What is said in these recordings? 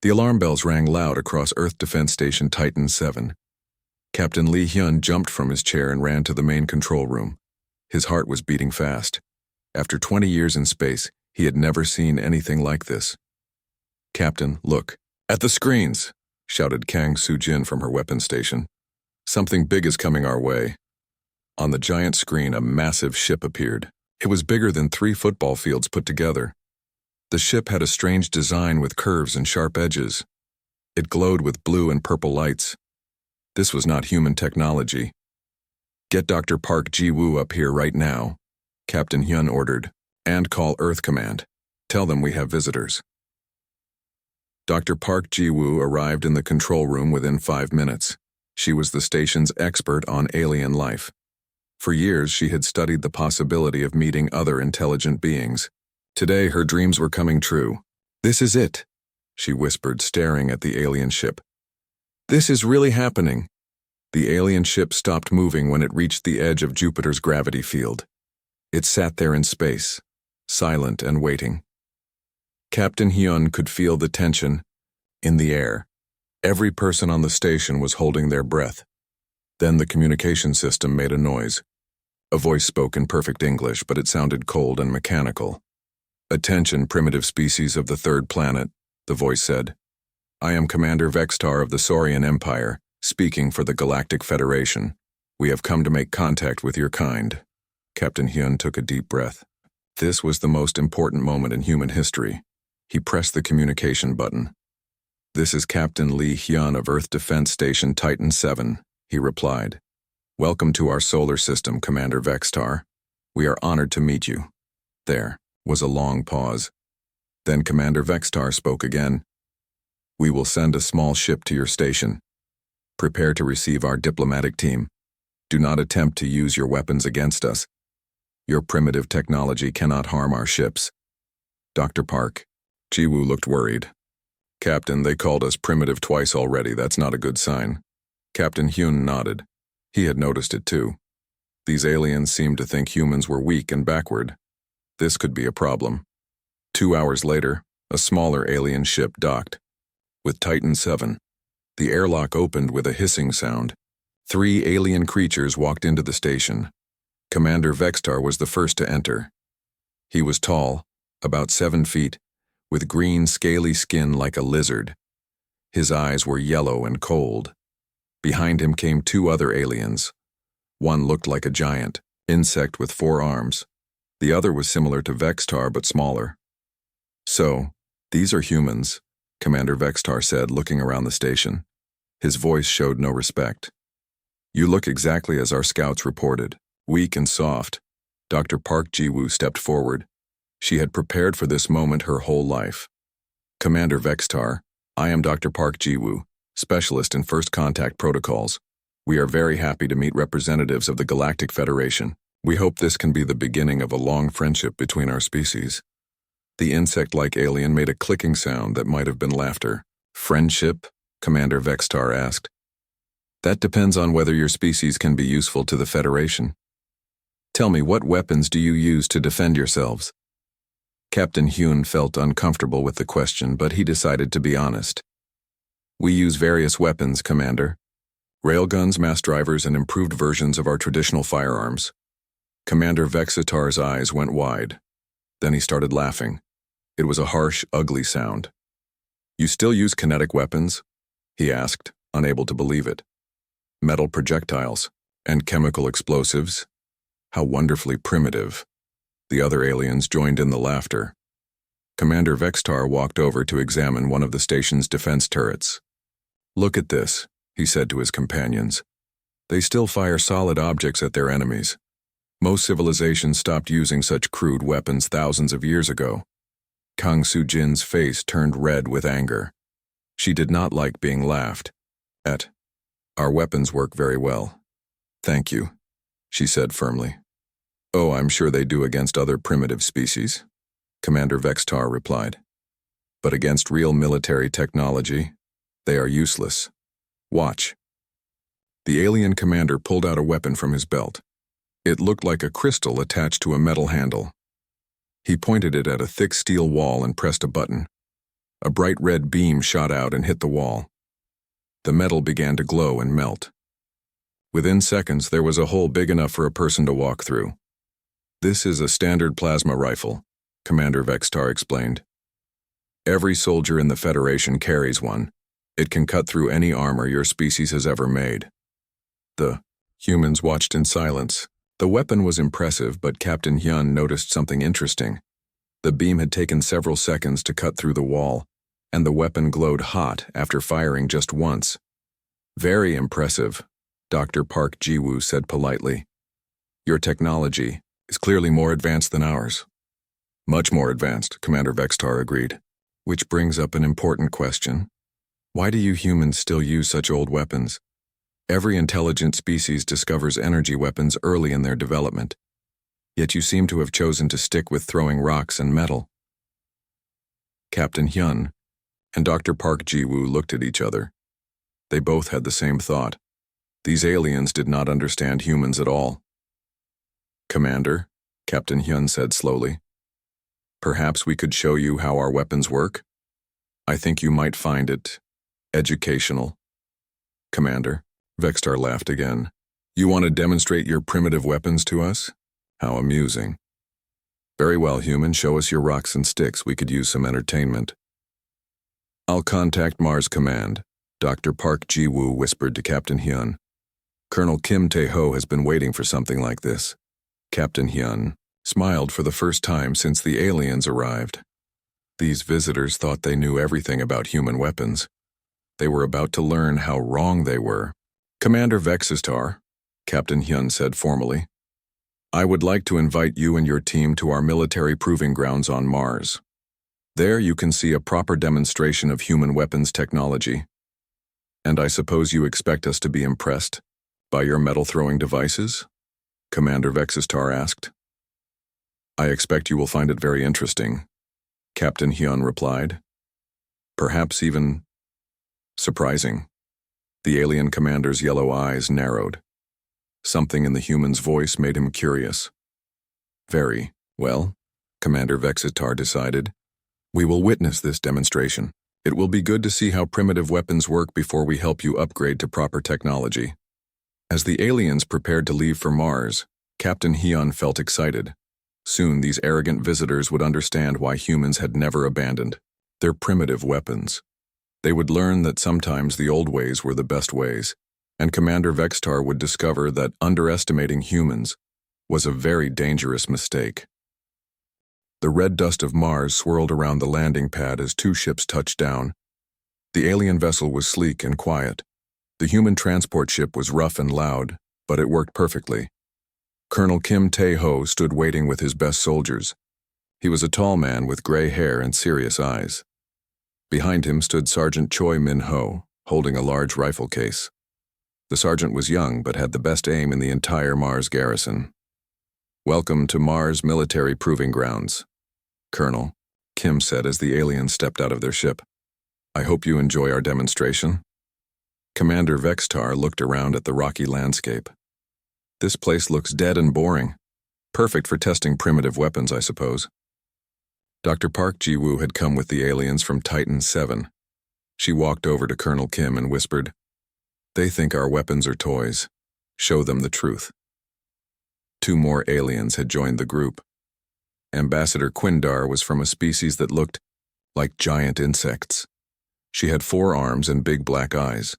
The alarm bells rang loud across Earth Defense Station Titan 7. Captain Lee Hyun jumped from his chair and ran to the main control room. His heart was beating fast. After 20 years in space, he had never seen anything like this. "Captain, look. At the screens!" shouted Kang Soo-jin from her weapons station. "Something big is coming our way." On the giant screen, a massive ship appeared. It was bigger than 3 football fields put together. The ship had a strange design with curves and sharp edges. It glowed with blue and purple lights. This was not human technology. "Get Dr. Park Ji-woo up here right now," Captain Hyun ordered, "and call Earth Command. Tell them we have visitors." Dr. Park Ji-woo arrived in the control room within 5 minutes. She was the station's expert on alien life. For years, she had studied the possibility of meeting other intelligent beings. Today, her dreams were coming true. "This is it," she whispered, staring at the alien ship. "This is really happening." The alien ship stopped moving when it reached the edge of Jupiter's gravity field. It sat there in space, silent and waiting. Captain Hyun could feel the tension in the air. Every person on the station was holding their breath. Then the communication system made a noise. A voice spoke in perfect English, but it sounded cold and mechanical. "Attention, primitive species of the third planet," the voice said. "I am Commander Vextar of the Saurian Empire, speaking for the Galactic Federation. We have come to make contact with your kind." Captain Hyun took a deep breath. This was the most important moment in human history. He pressed the communication button. "This is Captain Lee Hyun of Earth Defense Station Titan 7, he replied. "Welcome to our solar system, Commander Vextar. We are honored to meet you." There was a long pause. Then Commander Vextar spoke again. "We will send a small ship to your station. Prepare to receive our diplomatic team. Do not attempt to use your weapons against us. Your primitive technology cannot harm our ships." Dr. Park Ji-woo looked worried. "Captain, they called us primitive twice already. That's not a good sign." Captain Hyun nodded. He had noticed it too. These aliens seemed to think humans were weak and backward. This could be a problem. 2 hours later, a smaller alien ship docked. With Titan 7, the airlock opened with a hissing sound. 3 alien creatures walked into the station. Commander Vextar was the first to enter. He was tall, about 7 feet, with green, scaly skin like a lizard. His eyes were yellow and cold. Behind him came 2 other aliens. One looked like a giant insect with 4 arms. The other was similar to Vextar but smaller. "So, these are humans," Commander Vextar said, looking around the station. His voice showed no respect. "You look exactly as our scouts reported, weak and soft." Dr. Park Ji-woo stepped forward. She had prepared for this moment her whole life. "Commander Vextar, I am Dr. Park Ji-woo, specialist in first contact protocols. We are very happy to meet representatives of the Galactic Federation. We hope this can be the beginning of a long friendship between our species." The insect-like alien made a clicking sound that might have been laughter. "Friendship?" Commander Vextar asked. "That depends on whether your species can be useful to the Federation. Tell me, what weapons do you use to defend yourselves?" Captain Hyun felt uncomfortable with the question, but he decided to be honest. "We use various weapons, Commander. Railguns, mass drivers, and improved versions of our traditional firearms." Commander Vexatar's eyes went wide. Then he started laughing. It was a harsh, ugly sound. "You still use kinetic weapons?" he asked, unable to believe it. "Metal projectiles and chemical explosives? How wonderfully primitive." The other aliens joined in the laughter. Commander Vextar walked over to examine one of the station's defense turrets. "Look at this," he said to his companions. "They still fire solid objects at their enemies. Most civilizations stopped using such crude weapons thousands of years ago." Kang Soo-jin's face turned red with anger. She did not like being laughed at. "Our weapons work very well. Thank you," she said firmly. "Oh, I'm sure they do against other primitive species," Commander Vextar replied. "But against real military technology, they are useless. Watch." The alien commander pulled out a weapon from his belt. It looked like a crystal attached to a metal handle. He pointed it at a thick steel wall and pressed a button. A bright red beam shot out and hit the wall. The metal began to glow and melt. Within seconds, there was a hole big enough for a person to walk through. "This is a standard plasma rifle," Commander Vextar explained. "Every soldier in the Federation carries one. It can cut through any armor your species has ever made." The humans watched in silence. The weapon was impressive, but Captain Hyun noticed something interesting. The beam had taken several seconds to cut through the wall, and the weapon glowed hot after firing just once. "Very impressive," Dr. Park Ji-woo said politely. "Your technology is clearly more advanced than ours." "Much more advanced," Commander Vextar agreed. "Which brings up an important question. Why do you humans still use such old weapons? Every intelligent species discovers energy weapons early in their development. Yet you seem to have chosen to stick with throwing rocks and metal." Captain Hyun and Dr. Park Ji-woo looked at each other. They both had the same thought. These aliens did not understand humans at all. "Commander," Captain Hyun said slowly, "perhaps we could show you how our weapons work? I think you might find it educational." "Commander," Vextar laughed again, "you want to demonstrate your primitive weapons to us? How amusing." "Very well, human, show us your rocks and sticks. We could use some entertainment." "I'll contact Mars Command," Dr. Park Ji-woo whispered to Captain Hyun. "Colonel Kim Tae-ho has been waiting for something like this." Captain Hyun smiled for the first time since the aliens arrived. These visitors thought they knew everything about human weapons. They were about to learn how wrong they were. "Commander Vexistar," Captain Hyun said formally, "I would like to invite you and your team to our military proving grounds on Mars. There you can see a proper demonstration of human weapons technology. And I suppose you expect us to be impressed by your metal-throwing devices?" Commander Vexistar asked. "I expect you will find it very interesting," Captain Hyun replied. "Perhaps even surprising." The alien commander's yellow eyes narrowed. Something in the human's voice made him curious. "Very well," Commander Vexistar decided. "We will witness this demonstration. It will be good to see how primitive weapons work before we help you upgrade to proper technology." As the aliens prepared to leave for Mars, Captain Hyun felt excited. Soon these arrogant visitors would understand why humans had never abandoned their primitive weapons. They would learn that sometimes the old ways were the best ways, and Commander Vextar would discover that underestimating humans was a very dangerous mistake. The red dust of Mars swirled around the landing pad as two ships touched down. The alien vessel was sleek and quiet. The human transport ship was rough and loud, but it worked perfectly. Colonel Kim Tae-ho stood waiting with his best soldiers. He was a tall man with gray hair and serious eyes. Behind him stood Sergeant Choi Min-ho, holding a large rifle case. The sergeant was young but had the best aim in the entire Mars garrison. "Welcome to Mars Military Proving Grounds, Colonel," Kim said as the aliens stepped out of their ship. "I hope you enjoy our demonstration." Commander Vextar looked around at the rocky landscape. "This place looks dead and boring. Perfect for testing primitive weapons, I suppose." Dr. Park Ji-woo had come with the aliens from Titan 7. She walked over to Colonel Kim and whispered, "They think our weapons are toys. Show them the truth." Two more aliens had joined the group. Ambassador Quindar was from a species that looked like giant insects. She had 4 arms and big black eyes.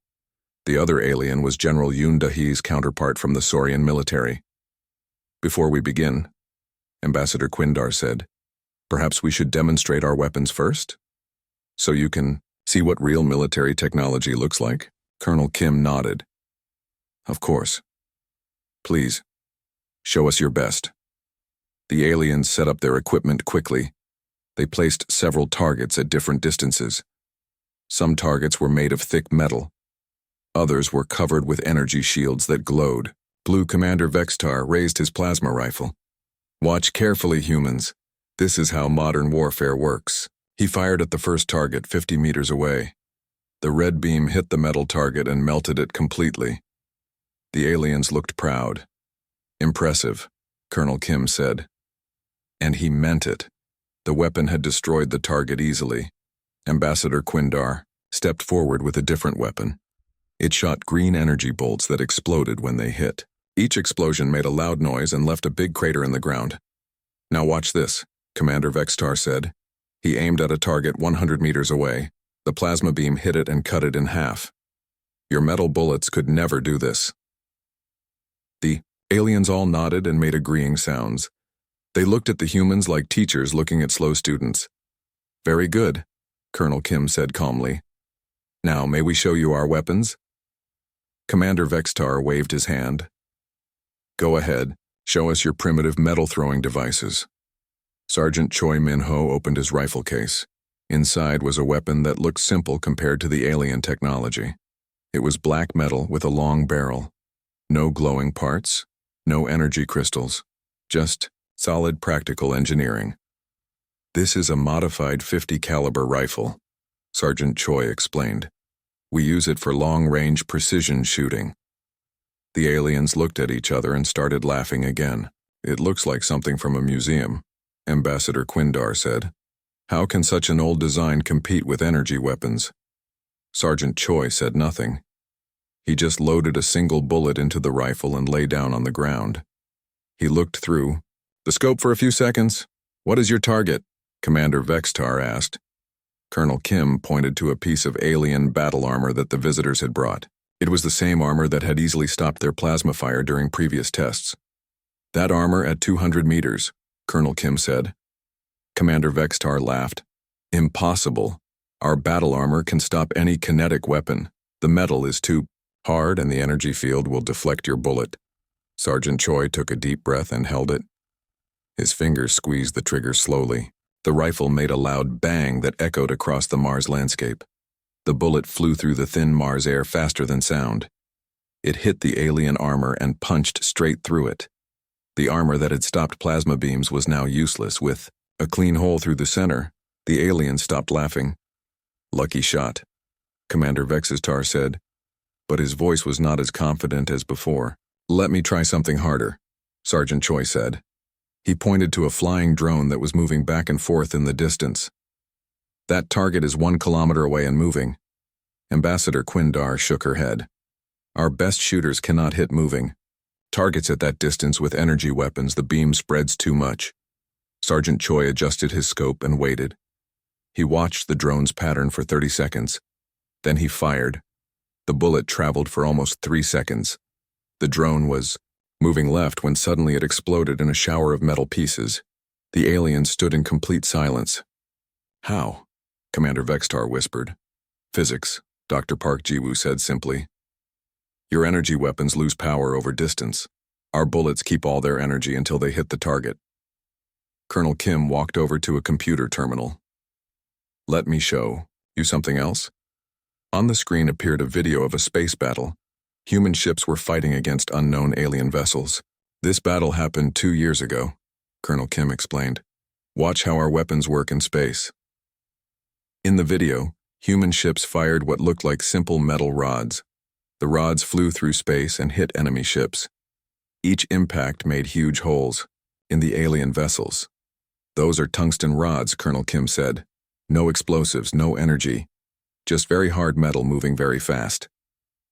The other alien was General Yoon Da-hee's counterpart from the Saurian military. "Before we begin," Ambassador Quindar said, "perhaps we should demonstrate our weapons first? So you can see what real military technology looks like?" Colonel Kim nodded. "Of course. Please, show us your best." The aliens set up their equipment quickly. They placed several targets at different distances. Some targets were made of thick metal. Others were covered with energy shields that glowed. Blue Commander Vextar raised his plasma rifle. "Watch carefully, humans. This is how modern warfare works." He fired at the first target 50 meters away. The red beam hit the metal target and melted it completely. The aliens looked proud. "Impressive," Colonel Kim said. And he meant it. The weapon had destroyed the target easily. Ambassador Quindar stepped forward with a different weapon. It shot green energy bolts that exploded when they hit. Each explosion made a loud noise and left a big crater in the ground. "Now watch this," Commander Vextar said. He aimed at a target 100 meters away. The plasma beam hit it and cut it in half. "Your metal bullets could never do this." The aliens all nodded and made agreeing sounds. They looked at the humans like teachers looking at slow students. "Very good," Colonel Kim said calmly. "Now, may we show you our weapons?" Commander Vextar waved his hand. "Go ahead, show us your primitive metal-throwing devices." Sergeant Choi Min-ho opened his rifle case. Inside was a weapon that looked simple compared to the alien technology. It was black metal with a long barrel. No glowing parts, no energy crystals, just solid practical engineering. "This is a modified 50 caliber rifle," Sergeant Choi explained. "We use it for long-range precision shooting." The aliens looked at each other and started laughing again. "It looks like something from a museum," Ambassador Quindar said. "How can such an old design compete with energy weapons?" Sergeant Choi said nothing. He just loaded a single bullet into the rifle and lay down on the ground. He looked through the scope for a few seconds. "What is your target?" Commander Vextar asked. Colonel Kim pointed to a piece of alien battle armor that the visitors had brought. It was the same armor that had easily stopped their plasma fire during previous tests. "That armor at 200 meters, Colonel Kim said. Commander Vextar laughed. "Impossible. Our battle armor can stop any kinetic weapon. The metal is too hard and the energy field will deflect your bullet." Sergeant Choi took a deep breath and held it. His fingers squeezed the trigger slowly. The rifle made a loud bang that echoed across the Mars landscape. The bullet flew through the thin Mars air faster than sound. It hit the alien armor and punched straight through it. The armor that had stopped plasma beams was now useless. With a clean hole through the center, the alien stopped laughing. "Lucky shot," Commander Vextar said, but his voice was not as confident as before. "Let me try something harder," Sergeant Choi said. He pointed to a flying drone that was moving back and forth in the distance. "That target is 1 kilometer away and moving." Ambassador Quindar shook her head. "Our best shooters cannot hit moving targets at that distance with energy weapons. The beam spreads too much." Sergeant Choi adjusted his scope and waited. He watched the drone's pattern for 30 seconds. Then he fired. The bullet traveled for almost 3 seconds. The drone was moving left when suddenly it exploded in a shower of metal pieces. The alien stood in complete silence. "How?" Commander Vextar whispered. "Physics," Dr. Park Jiwoo said simply. "Your energy weapons lose power over distance. Our bullets keep all their energy until they hit the target." Colonel Kim walked over to a computer terminal. "Let me show you something else." On the screen appeared a video of a space battle. Human ships were fighting against unknown alien vessels. "This battle happened 2 years ago," Colonel Kim explained. "Watch how our weapons work in space." In the video, human ships fired what looked like simple metal rods. The rods flew through space and hit enemy ships. Each impact made huge holes in the alien vessels. "Those are tungsten rods," Colonel Kim said. "No explosives, no energy. Just very hard metal moving very fast."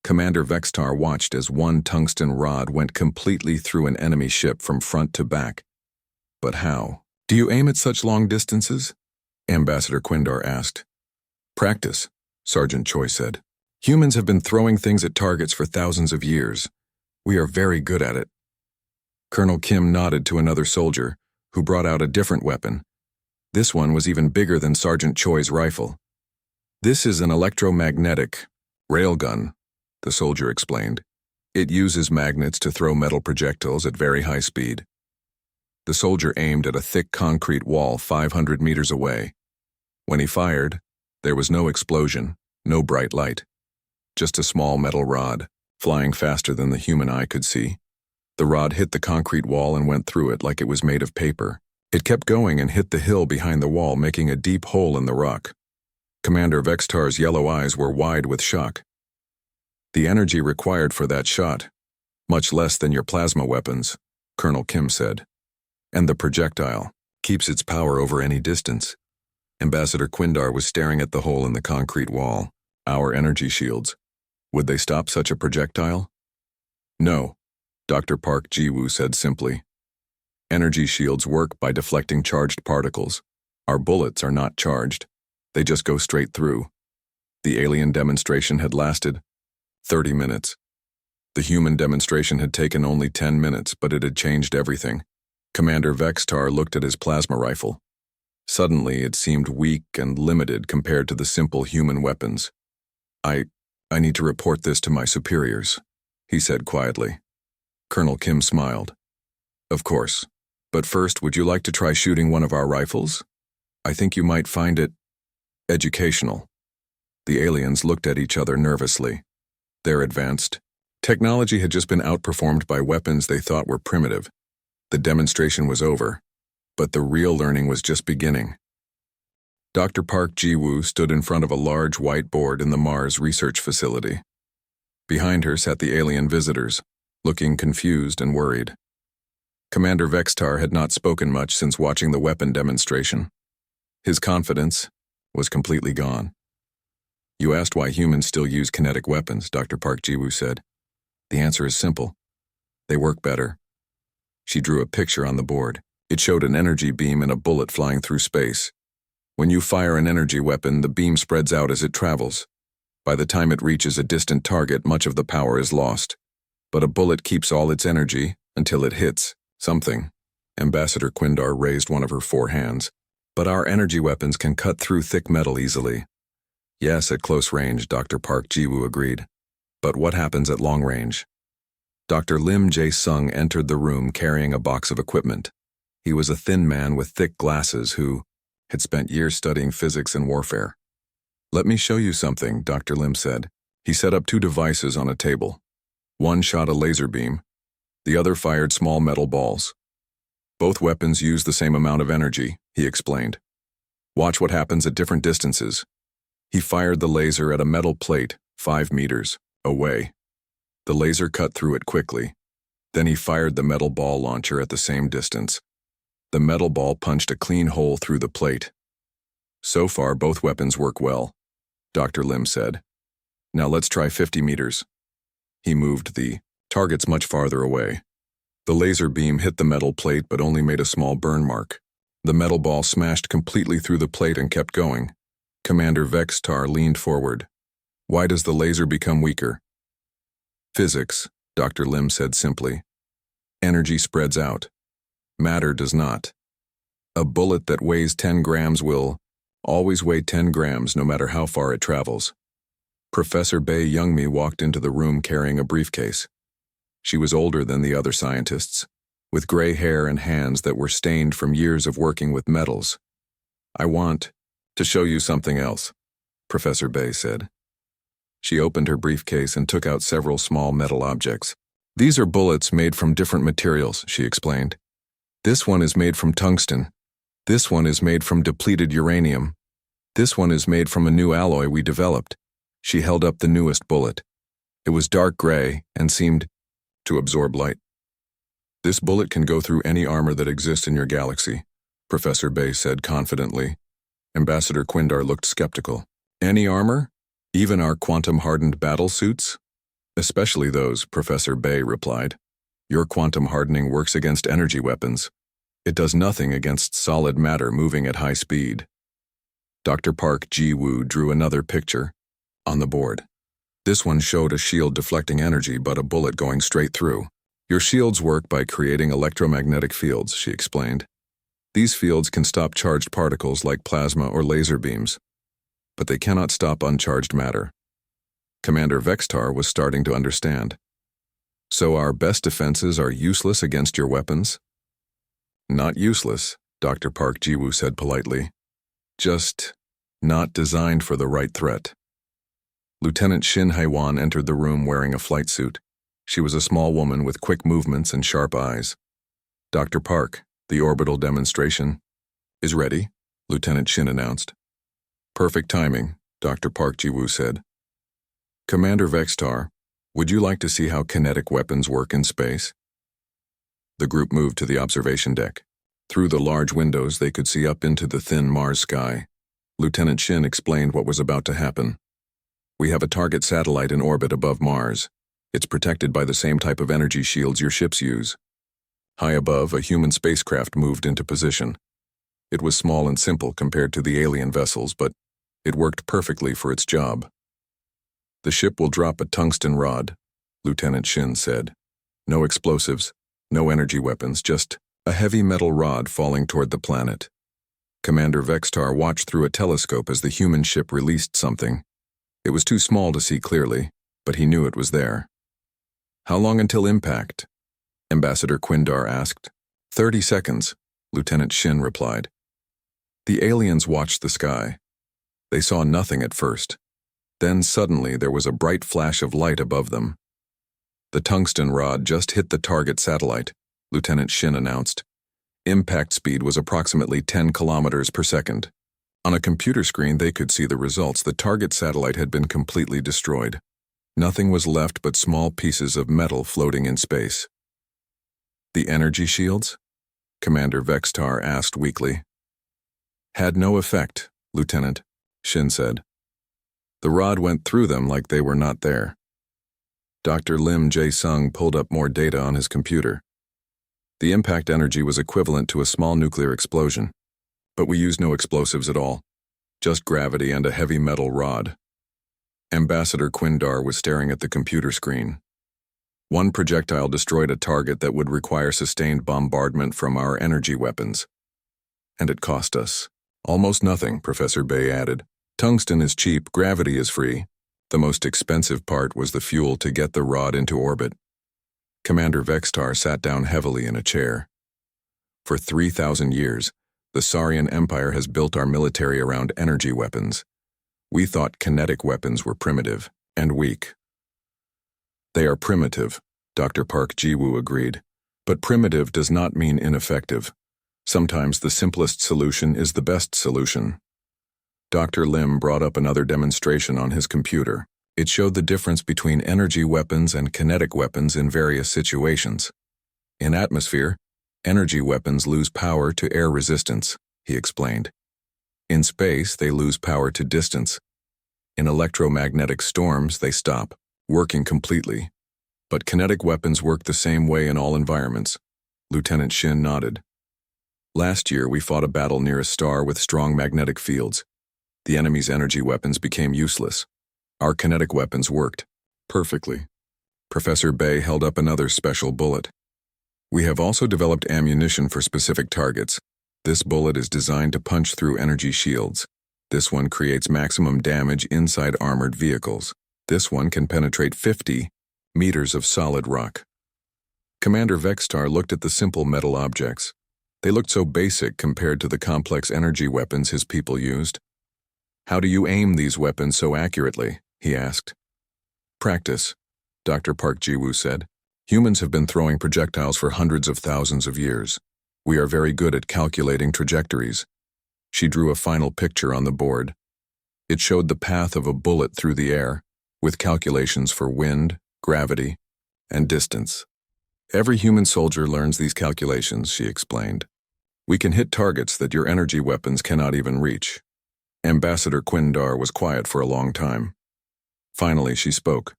Commander Vextar watched as one tungsten rod went completely through an enemy ship from front to back. "But how? Do you aim at such long distances?" Ambassador Quindar asked. "Practice," Sergeant Choi said. "Humans have been throwing things at targets for thousands of years. We are very good at it." Colonel Kim nodded to another soldier, who brought out a different weapon. This one was even bigger than Sergeant Choi's rifle. "This is an electromagnetic railgun," the soldier explained. "It uses magnets to throw metal projectiles at very high speed." The soldier aimed at a thick concrete wall 500 meters away. When he fired, there was no explosion, no bright light. Just a small metal rod, flying faster than the human eye could see. The rod hit the concrete wall and went through it like it was made of paper. It kept going and hit the hill behind the wall, making a deep hole in the rock. Commander Vextar's yellow eyes were wide with shock. "The energy required for that shot, much less than your plasma weapons," Colonel Kim said. "And the projectile keeps its power over any distance." Ambassador Quindar was staring at the hole in the concrete wall. Our energy shields. Would they stop such a projectile? No, Dr. Park Ji-woo said simply. Energy shields work by deflecting charged particles. Our bullets are not charged. They just go straight through. The alien demonstration had lasted 30 minutes. The human demonstration had taken only 10 minutes, but it had changed everything. Commander Vextar looked at his plasma rifle. Suddenly, it seemed weak and limited compared to the simple human weapons. I need to report this to my superiors, he said quietly. Colonel Kim smiled. Of course. But first, would you like to try shooting one of our rifles? I think you might find it educational. The aliens looked at each other nervously. Their advanced technology had just been outperformed by weapons they thought were primitive. The demonstration was over, but the real learning was just beginning. Dr. Park Ji-woo stood in front of a large white board in the Mars research facility. Behind her sat the alien visitors, looking confused and worried. Commander Vextar had not spoken much since watching the weapon demonstration. His confidence was completely gone. You asked why humans still use kinetic weapons, Dr. Park Ji-woo said. The answer is simple. They work better. She drew a picture on the board. It showed an energy beam and a bullet flying through space. When you fire an energy weapon, the beam spreads out as it travels. By the time it reaches a distant target, much of the power is lost. But a bullet keeps all its energy until it hits something. Ambassador Quindar raised one of her 4 hands. But our energy weapons can cut through thick metal easily. Yes, at close range, Dr. Park Ji-woo agreed. But what happens at long range? Dr. Lim Jae-sung entered the room carrying a box of equipment. He was a thin man with thick glasses who had spent years studying physics and warfare. Let me show you something, Dr. Lim said. He set up 2 devices on a table. One shot a laser beam. The other fired small metal balls. Both weapons use the same amount of energy, he explained. Watch what happens at different distances. He fired the laser at a metal plate 5 meters away. The laser cut through it quickly. Then he fired the metal ball launcher at the same distance. The metal ball punched a clean hole through the plate. So far, both weapons work well, Dr. Lim said. Now let's try 50 meters. He moved the targets much farther away. The laser beam hit the metal plate but only made a small burn mark. The metal ball smashed completely through the plate and kept going. Commander Vextar leaned forward. Why does the laser become weaker? Physics, Dr. Lim said simply. Energy spreads out. Matter does not. A bullet that weighs 10 grams will always weigh 10 grams no matter how far it travels. Professor Bae Youngmi walked into the room carrying a briefcase. She was older than the other scientists, with gray hair and hands that were stained from years of working with metals. I want to show you something else, Professor Bae said. She opened her briefcase and took out several small metal objects. These are bullets made from different materials, she explained. This one is made from tungsten. This one is made from depleted uranium. This one is made from a new alloy we developed. She held up the newest bullet. It was dark gray and seemed to absorb light. This bullet can go through any armor that exists in your galaxy, Professor Bae said confidently. Ambassador Quindar looked skeptical. Any armor? Even our quantum-hardened battle suits? Especially those, Professor Bae replied. Your quantum hardening works against energy weapons. It does nothing against solid matter moving at high speed. Dr. Park Ji-woo drew another picture on the board. This one showed a shield deflecting energy but a bullet going straight through. Your shields work by creating electromagnetic fields, she explained. These fields can stop charged particles like plasma or laser beams, but they cannot stop uncharged matter. Commander Vextar was starting to understand. So our best defenses are useless against your weapons? Not useless, Dr. Park Ji-woo said politely. Just not designed for the right threat. Lieutenant Shin Hae-won entered the room wearing a flight suit. She was a small woman with quick movements and sharp eyes. Dr. Park, the orbital demonstration is ready, Lieutenant Shin announced. Perfect timing, Dr. Park Ji-woo said. Commander Vextar, would you like to see how kinetic weapons work in space? The group moved to the observation deck. Through the large windows, they could see up into the thin Mars sky. Lieutenant Shin explained what was about to happen. We have a target satellite in orbit above Mars. It's protected by the same type of energy shields your ships use. High above, a human spacecraft moved into position. It was small and simple compared to the alien vessels, but it worked perfectly for its job. The ship will drop a tungsten rod, Lieutenant Shin said. No explosives, no energy weapons, just a heavy metal rod falling toward the planet. Commander Vextar watched through a telescope as the human ship released something. It was too small to see clearly, but he knew it was there. How long until impact? Ambassador Quindar asked. 30 seconds, Lieutenant Shin replied. The aliens watched the sky. They saw nothing at first. Then suddenly there was a bright flash of light above them. The tungsten rod just hit the target satellite, Lieutenant Shin announced. Impact speed was approximately 10 kilometers per second. On a computer screen, they could see the results. The target satellite had been completely destroyed. Nothing was left but small pieces of metal floating in space. The energy shields? Commander Vextar asked weakly. Had no effect, Lieutenant, Shin said. The rod went through them like they were not there. Dr. Lim Jae-sung pulled up more data on his computer. The impact energy was equivalent to a small nuclear explosion, but we used no explosives at all, just gravity and a heavy metal rod. Ambassador Quindar was staring at the computer screen. One projectile destroyed a target that would require sustained bombardment from our energy weapons. And it cost us almost nothing, Professor Bay added. Tungsten is cheap, gravity is free. The most expensive part was the fuel to get the rod into orbit. Commander Vextar sat down heavily in a chair. For 3,000 years, the Saurian Empire has built our military around energy weapons. We thought kinetic weapons were primitive and weak. They are primitive, Dr. Park Ji-woo agreed. But primitive does not mean ineffective. Sometimes the simplest solution is the best solution. Dr. Lim brought up another demonstration on his computer. It showed the difference between energy weapons and kinetic weapons in various situations. In atmosphere, energy weapons lose power to air resistance, he explained. In space, they lose power to distance. In electromagnetic storms, they stop, working completely. But kinetic weapons work the same way in all environments. Lieutenant Shin nodded. Last year, we fought a battle near a star with strong magnetic fields. The enemy's energy weapons became useless. Our kinetic weapons worked perfectly. Professor Bay held up another special bullet. We have also developed ammunition for specific targets. This bullet is designed to punch through energy shields. This one creates maximum damage inside armored vehicles. This one can penetrate 50 meters of solid rock. Commander Vextar looked at the simple metal objects. They looked so basic compared to the complex energy weapons his people used. How do you aim these weapons so accurately? He asked. Practice, Dr. Park Ji-woo said. Humans have been throwing projectiles for hundreds of thousands of years. We are very good at calculating trajectories. She drew a final picture on the board. It showed the path of a bullet through the air, with calculations for wind, gravity, and distance. Every human soldier learns these calculations, she explained. We can hit targets that your energy weapons cannot even reach. Ambassador Quindar was quiet for a long time. Finally, she spoke.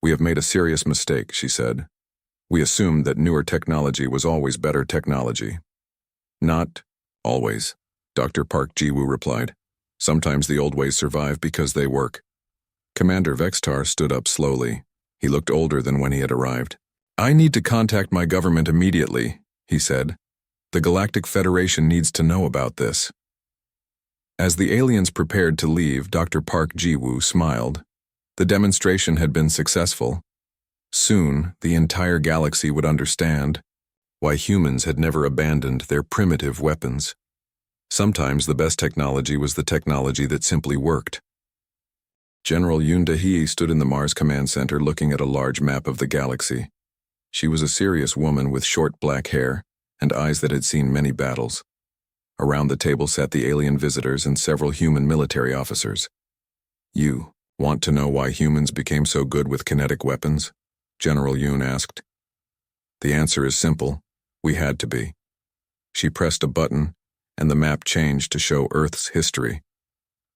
We have made a serious mistake, she said. We assumed that newer technology was always better technology. Not always, Dr. Park Ji-woo replied. Sometimes the old ways survive because they work. Commander Vextar stood up slowly. He looked older than when he had arrived. I need to contact my government immediately, he said. The Galactic Federation needs to know about this. As the aliens prepared to leave, Dr. Park Ji-woo smiled. The demonstration had been successful. Soon, the entire galaxy would understand why humans had never abandoned their primitive weapons. Sometimes the best technology was the technology that simply worked. General Yoon Da-hee stood in the Mars Command Center looking at a large map of the galaxy. She was a serious woman with short black hair and eyes that had seen many battles. Around the table sat the alien visitors and several human military officers. You want to know why humans became so good with kinetic weapons? General Yoon asked. The answer is simple. We had to be. She pressed a button, and the map changed to show Earth's history.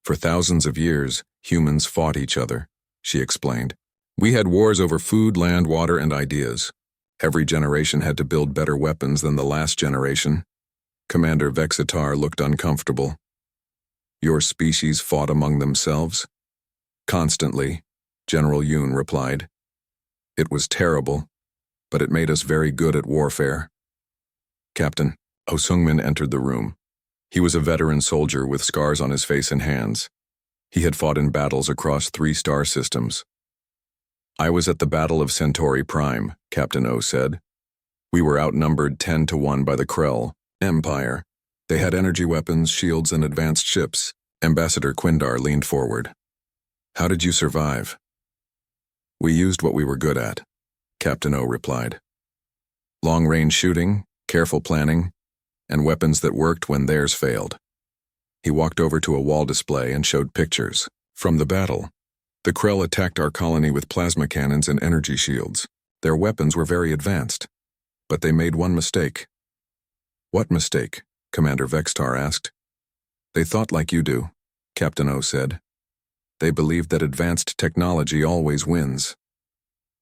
For thousands of years, humans fought each other, she explained. We had wars over food, land, water, and ideas. Every generation had to build better weapons than the last generation. Commander Vexitar looked uncomfortable. Your species fought among themselves? Constantly, General Yoon replied. It was terrible, but it made us very good at warfare. Captain Oh Sungmin entered the room. He was a veteran soldier with scars on his face and hands. He had fought in battles across 3 star systems. I was at the Battle of Centauri Prime, Captain O said. We were outnumbered 10-1 by the Krell Empire. They had energy weapons, shields, and advanced ships. Ambassador Quindar leaned forward. How did you survive? We used what we were good at, Captain O replied. Long-range shooting, careful planning, and weapons that worked when theirs failed. He walked over to a wall display and showed pictures. From the battle, the Krell attacked our colony with plasma cannons and energy shields. Their weapons were very advanced, but they made one mistake. What mistake? Commander Vexitar asked. They thought like you do, Captain O said. They believed that advanced technology always wins.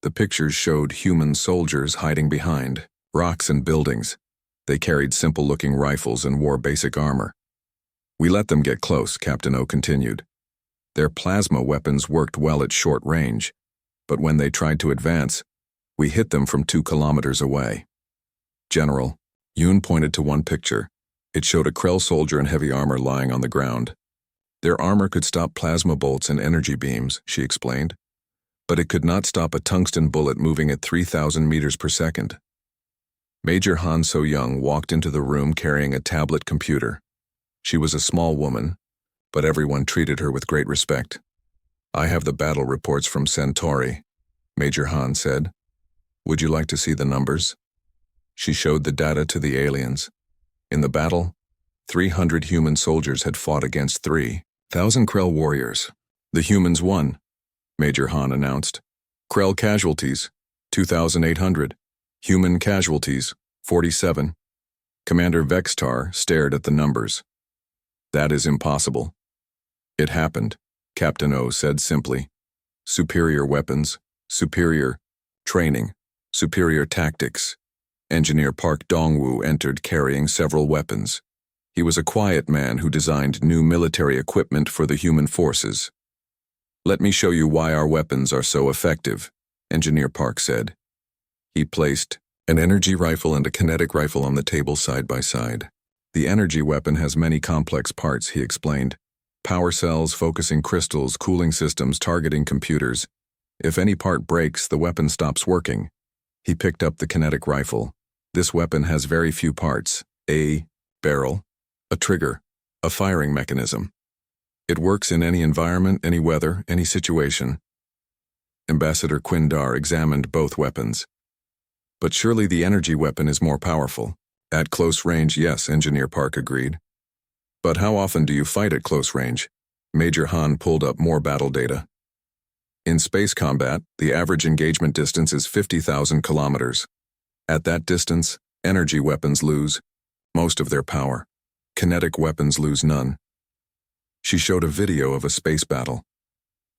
The pictures showed human soldiers hiding behind rocks and buildings. They carried simple-looking rifles and wore basic armor. We let them get close, Captain O continued. Their plasma weapons worked well at short range, but when they tried to advance, we hit them from 2 kilometers away. General, Yoon pointed to one picture. It showed a Krell soldier in heavy armor lying on the ground. Their armor could stop plasma bolts and energy beams, she explained, but it could not stop a tungsten bullet moving at 3,000 meters per second. Major Han So-young walked into the room carrying a tablet computer. She was a small woman, but everyone treated her with great respect. I have the battle reports from Centauri, Major Han said. Would you like to see the numbers? She showed the data to the aliens. In the battle, 300 human soldiers had fought against 3,000 Krell warriors. The humans won, Major Han announced. Krell casualties, 2,800. Human casualties, 47. Commander Vexitar stared at the numbers. That is impossible. It happened, Captain O said simply. Superior weapons, superior training, superior tactics. Engineer Park Dongwoo entered carrying several weapons. He was a quiet man who designed new military equipment for the human forces. Let me show you why our weapons are so effective, Engineer Park said. He placed an energy rifle and a kinetic rifle on the table side by side. The energy weapon has many complex parts, he explained. Power cells, focusing crystals, cooling systems, targeting computers. If any part breaks, the weapon stops working. He picked up the kinetic rifle. This weapon has very few parts. A barrel, a trigger, a firing mechanism. It works in any environment, any weather, any situation. Ambassador Quindar examined both weapons. But surely the energy weapon is more powerful. At close range, yes, Engineer Park agreed. But how often do you fight at close range? Major Han pulled up more battle data. In space combat, the average engagement distance is 50,000 kilometers. At that distance, energy weapons lose most of their power. Kinetic weapons lose none. She showed a video of a space battle.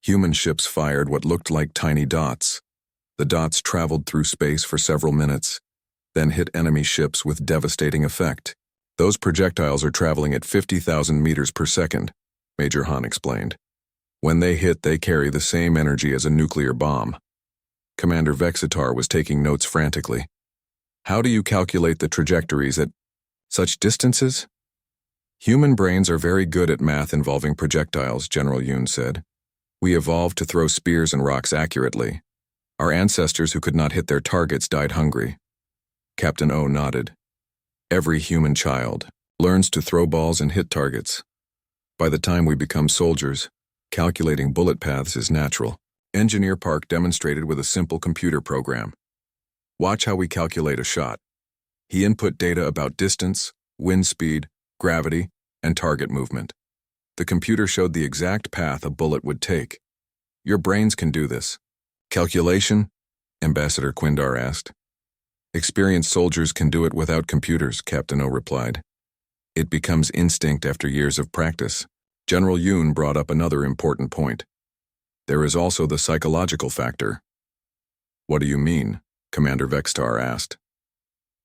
Human ships fired what looked like tiny dots. The dots traveled through space for several minutes, then hit enemy ships with devastating effect. Those projectiles are traveling at 50,000 meters per second, Major Han explained. When they hit, they carry the same energy as a nuclear bomb. Commander Vexitar was taking notes frantically. How do you calculate the trajectories at such distances? Human brains are very good at math involving projectiles, General Yoon said. We evolved to throw spears and rocks accurately. Our ancestors who could not hit their targets died hungry. Captain O nodded. Every human child learns to throw balls and hit targets. By the time we become soldiers, calculating bullet paths is natural. Engineer Park demonstrated with a simple computer program. Watch how we calculate a shot. He input data about distance, wind speed, gravity, and target movement. The computer showed the exact path a bullet would take. Your brains can do this. Calculation? Ambassador Quindar asked. Experienced soldiers can do it without computers, Captain O replied. It becomes instinct after years of practice. General Yoon brought up another important point. There is also the psychological factor. What do you mean? Commander Vextar asked.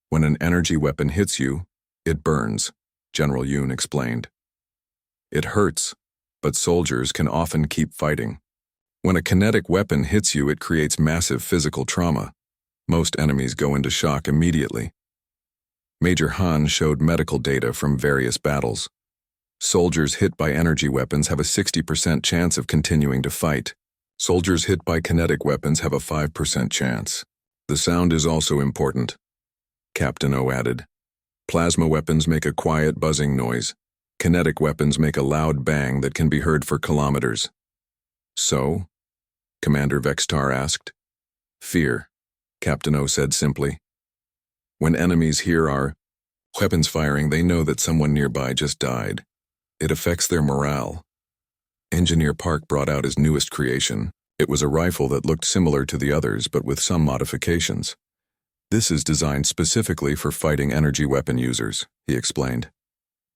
When an energy weapon hits you, it burns, General Yoon explained. It hurts, but soldiers can often keep fighting. When a kinetic weapon hits you, it creates massive physical trauma. Most enemies go into shock immediately. Major Han showed medical data from various battles. Soldiers hit by energy weapons have a 60% chance of continuing to fight. Soldiers hit by kinetic weapons have a 5% chance. The sound is also important, Captain O added. Plasma weapons make a quiet buzzing noise. Kinetic weapons make a loud bang that can be heard for kilometers. So? Commander Vextar asked. Fear, Captain O said simply. When enemies hear our weapons firing, they know that someone nearby just died. It affects their morale. Engineer Park brought out his newest creation. It was a rifle that looked similar to the others, but with some modifications. This is designed specifically for fighting energy weapon users, he explained.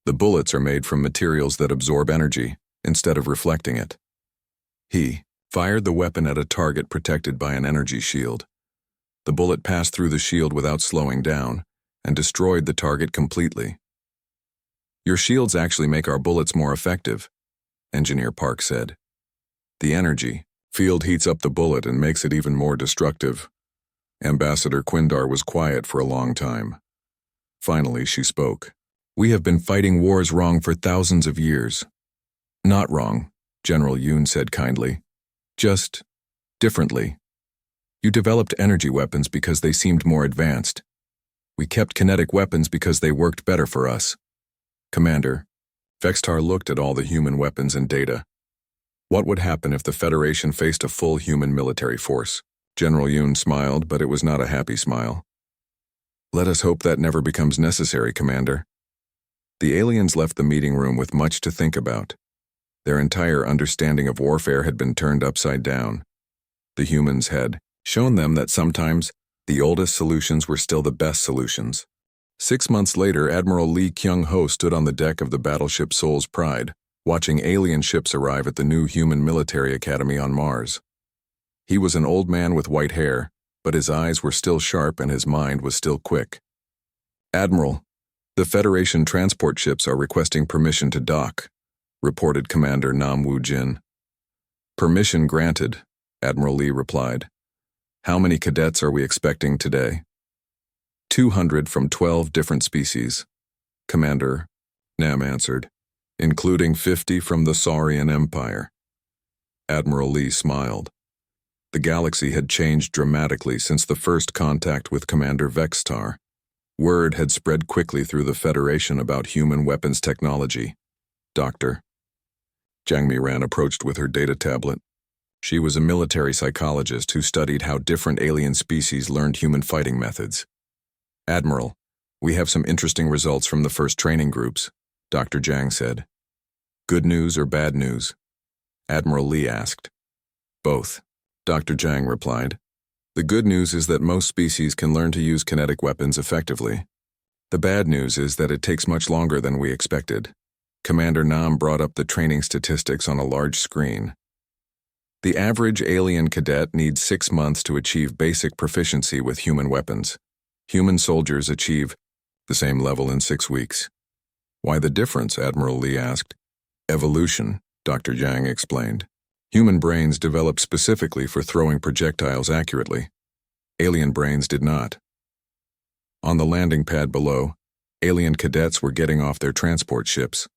The bullets are made from materials that absorb energy instead of reflecting it. He fired the weapon at a target protected by an energy shield. The bullet passed through the shield without slowing down and destroyed the target completely. Your shields actually make our bullets more effective, Engineer Park said. The energy field heats up the bullet and makes it even more destructive. Ambassador Quindar was quiet for a long time. Finally, she spoke. We have been fighting wars wrong for thousands of years. Not wrong, General Yoon said kindly. Just differently. You developed energy weapons because they seemed more advanced. We kept kinetic weapons because they worked better for us. Commander, Vextar looked at all the human weapons and data. What would happen if the Federation faced a full human military force? General Yoon smiled, but it was not a happy smile. Let us hope that never becomes necessary, Commander. The aliens left the meeting room with much to think about. Their entire understanding of warfare had been turned upside down. The humans had shown them that sometimes the oldest solutions were still the best solutions. 6 months later, Admiral Lee Kyung-ho stood on the deck of the battleship Seoul's Pride, watching alien ships arrive at the new human military academy on Mars. He was an old man with white hair, but his eyes were still sharp and his mind was still quick. Admiral, the Federation transport ships are requesting permission to dock, reported Commander Nam Woo-jin. Permission granted, Admiral Lee replied. How many cadets are we expecting today? 200 from 12 different species, Commander Nam answered, including 50 from the Saurian Empire. Admiral Lee smiled. The galaxy had changed dramatically since the first contact with Commander Vextar. Word had spread quickly through the Federation about human weapons technology. Doctor. Jang Mi-ran approached with her data tablet. She was a military psychologist who studied how different alien species learned human fighting methods. Admiral, we have some interesting results from the first training groups, Dr. Jang said. Good news or bad news? Admiral Lee asked. Both, Dr. Jang replied. The good news is that most species can learn to use kinetic weapons effectively. The bad news is that it takes much longer than we expected. Commander Nam brought up the training statistics on a large screen. The average alien cadet needs 6 months to achieve basic proficiency with human weapons. Human soldiers achieve the same level in 6 weeks. Why the difference? Admiral Lee asked. Evolution, Dr. Jang explained. Human brains developed specifically for throwing projectiles accurately. Alien brains did not. On the landing pad below, alien cadets were getting off their transport ships.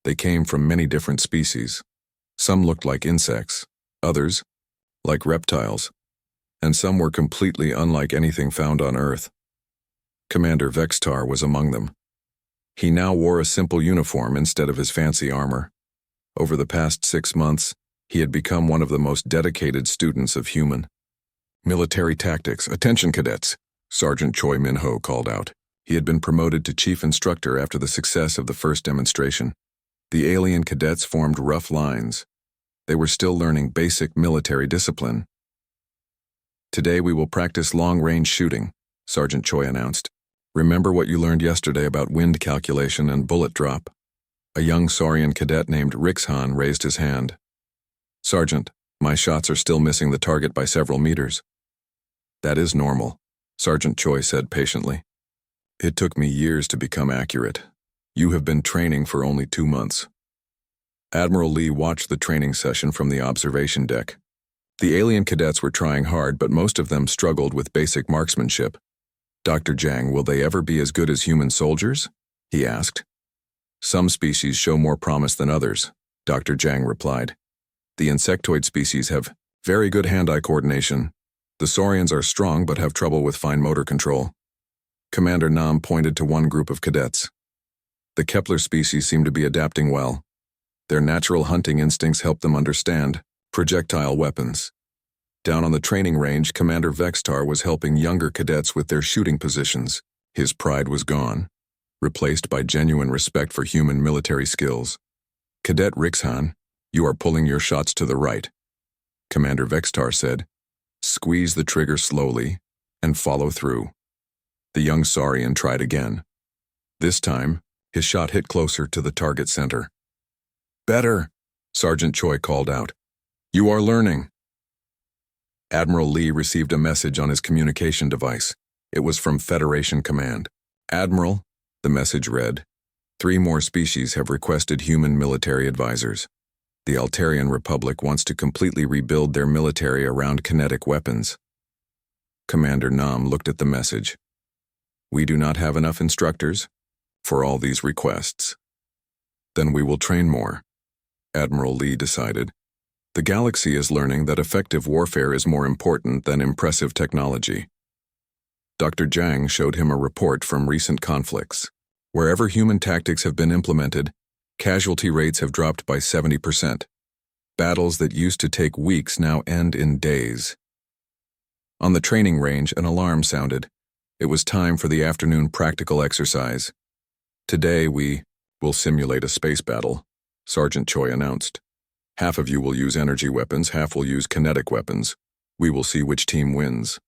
They came from many different species. Some looked like insects, others like reptiles, and some were completely unlike anything found on Earth. Commander Vextar was among them. He now wore a simple uniform instead of his fancy armor. Over the past 6 months, he had become one of the most dedicated students of human military tactics. Attention, cadets, Sergeant Choi Min-ho called out. He had been promoted to chief instructor after the success of the first demonstration. The alien cadets formed rough lines. They were still learning basic military discipline. Today we will practice long-range shooting, Sergeant Choi announced. Remember what you learned yesterday about wind calculation and bullet drop. A young Saurian cadet named Rixhan raised his hand. "Sergeant, my shots are still missing the target by several meters." "That is normal," Sergeant Choi said patiently. "It took me years to become accurate. You have been training for only 2 months." Admiral Lee watched the training session from the observation deck. The alien cadets were trying hard, but most of them struggled with basic marksmanship. "Dr. Jang, will they ever be as good as human soldiers?" he asked. "Some species show more promise than others," Dr. Jang replied. "The insectoid species have very good hand-eye coordination. The saurians are strong but have trouble with fine motor control." Commander Nam pointed to one group of cadets. "The Kepler species seem to be adapting well. Their natural hunting instincts help them understand projectile weapons." Down on the training range, Commander Vextar was helping younger cadets with their shooting positions. His pride was gone, replaced by genuine respect for human military skills. "Cadet Rixhan, you are pulling your shots to the right," Commander Vextar said. "Squeeze the trigger slowly and follow through." The young Saurian tried again. This time, his shot hit closer to the target center. "Better," Sergeant Choi called out. "You are learning." Admiral Lee received a message on his communication device. It was from Federation Command. "Admiral," the message read, "3 more species have requested human military advisors. The Altarian Republic wants to completely rebuild their military around kinetic weapons." Commander Nam looked at the message. "We do not have enough instructors for all these requests." "Then we will train more," Admiral Lee decided. "The galaxy is learning that effective warfare is more important than impressive technology." Dr. Jang showed him a report from recent conflicts. Wherever human tactics have been implemented, casualty rates have dropped by 70%. Battles that used to take weeks now end in days. On the training range, an alarm sounded. It was time for the afternoon practical exercise. "Today we will simulate a space battle," Sergeant Choi announced. "Half of you will use energy weapons, half will use kinetic weapons. We will see which team wins."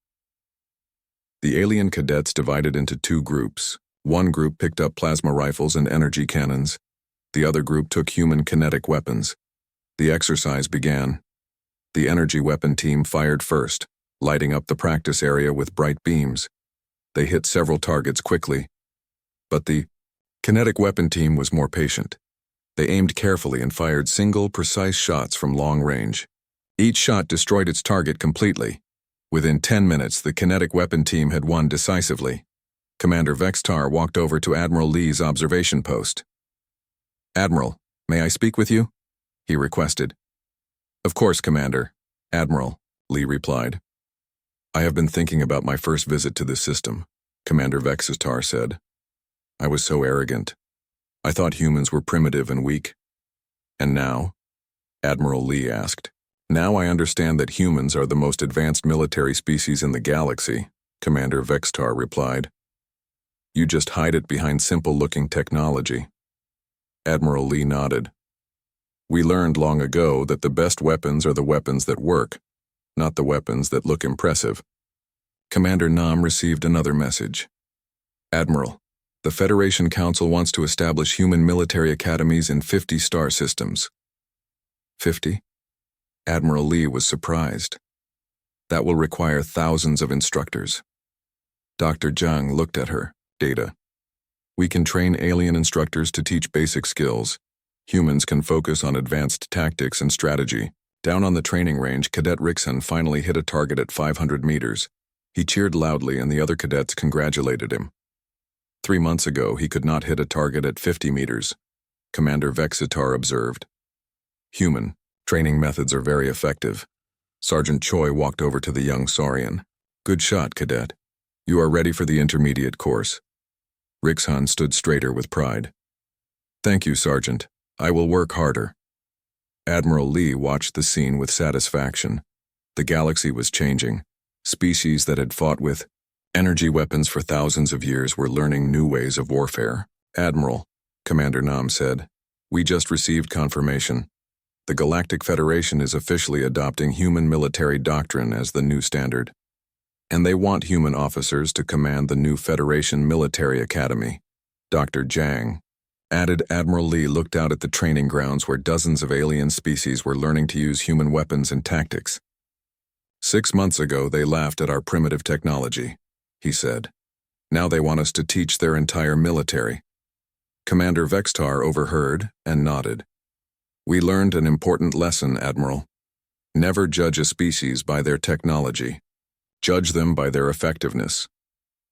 The alien cadets divided into 2 groups. One group picked up plasma rifles and energy cannons. The other group took human kinetic weapons. The exercise began. The energy weapon team fired first, lighting up the practice area with bright beams. They hit several targets quickly. But the kinetic weapon team was more patient. They aimed carefully and fired single, precise shots from long range. Each shot destroyed its target completely. Within 10 minutes, the kinetic weapon team had won decisively. Commander Vextar walked over to Admiral Lee's observation post. "Admiral, may I speak with you?" he requested. "Of course, Commander," Admiral Lee replied. "I have been thinking about my first visit to this system," Commander Vextar said. "I was so arrogant. I thought humans were primitive and weak." "And now?" Admiral Lee asked. "Now I understand that humans are the most advanced military species in the galaxy," Commander Vextar replied. "You just hide it behind simple-looking technology." Admiral Lee nodded. "We learned long ago that the best weapons are the weapons that work, not the weapons that look impressive." Commander Nam received another message. "Admiral, the Federation Council wants to establish human military academies in 50 star systems." 50? Admiral Lee was surprised. "That will require thousands of instructors." Dr. Jang looked at her. "Data. We can train alien instructors to teach basic skills. Humans can focus on advanced tactics and strategy." Down on the training range, Cadet Rixhan finally hit a target at 500 meters. He cheered loudly and the other cadets congratulated him. 3 months ago, he could not hit a target at 50 meters, Commander Vexitar observed. "Human training methods are very effective." Sergeant Choi walked over to the young Saurian. "Good shot, cadet. You are ready for the intermediate course." Rixhan stood straighter with pride. "Thank you, Sergeant. I will work harder." Admiral Lee watched the scene with satisfaction. The galaxy was changing. Species that had fought with energy weapons for thousands of years were learning new ways of warfare. "Admiral," Commander Nam said, "we just received confirmation. The Galactic Federation is officially adopting human military doctrine as the new standard. And they want human officers to command the new Federation Military Academy." Dr. Jang Added Admiral Lee looked out at the training grounds where dozens of alien species were learning to use human weapons and tactics. 6 months ago, they laughed at our primitive technology, he said. Now they want us to teach their entire military. Commander Vextar overheard and nodded. We learned an important lesson, Admiral. Never judge a species by their technology. Judge them by their effectiveness.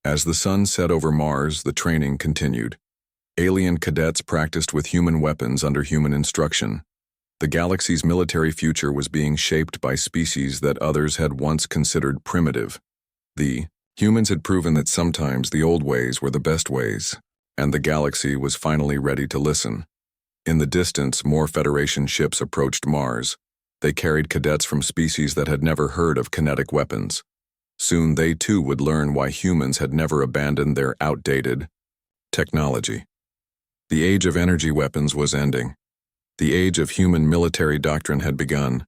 As the sun set over Mars, the training continued. Alien cadets practiced with human weapons under human instruction. The galaxy's military future was being shaped by species that others had once considered primitive. The humans had proven that sometimes the old ways were the best ways, and the galaxy was finally ready to listen. In the distance, more Federation ships approached Mars. They carried cadets from species that had never heard of kinetic weapons. Soon they too would learn why humans had never abandoned their outdated technology. The age of energy weapons was ending. The age of human military doctrine had begun.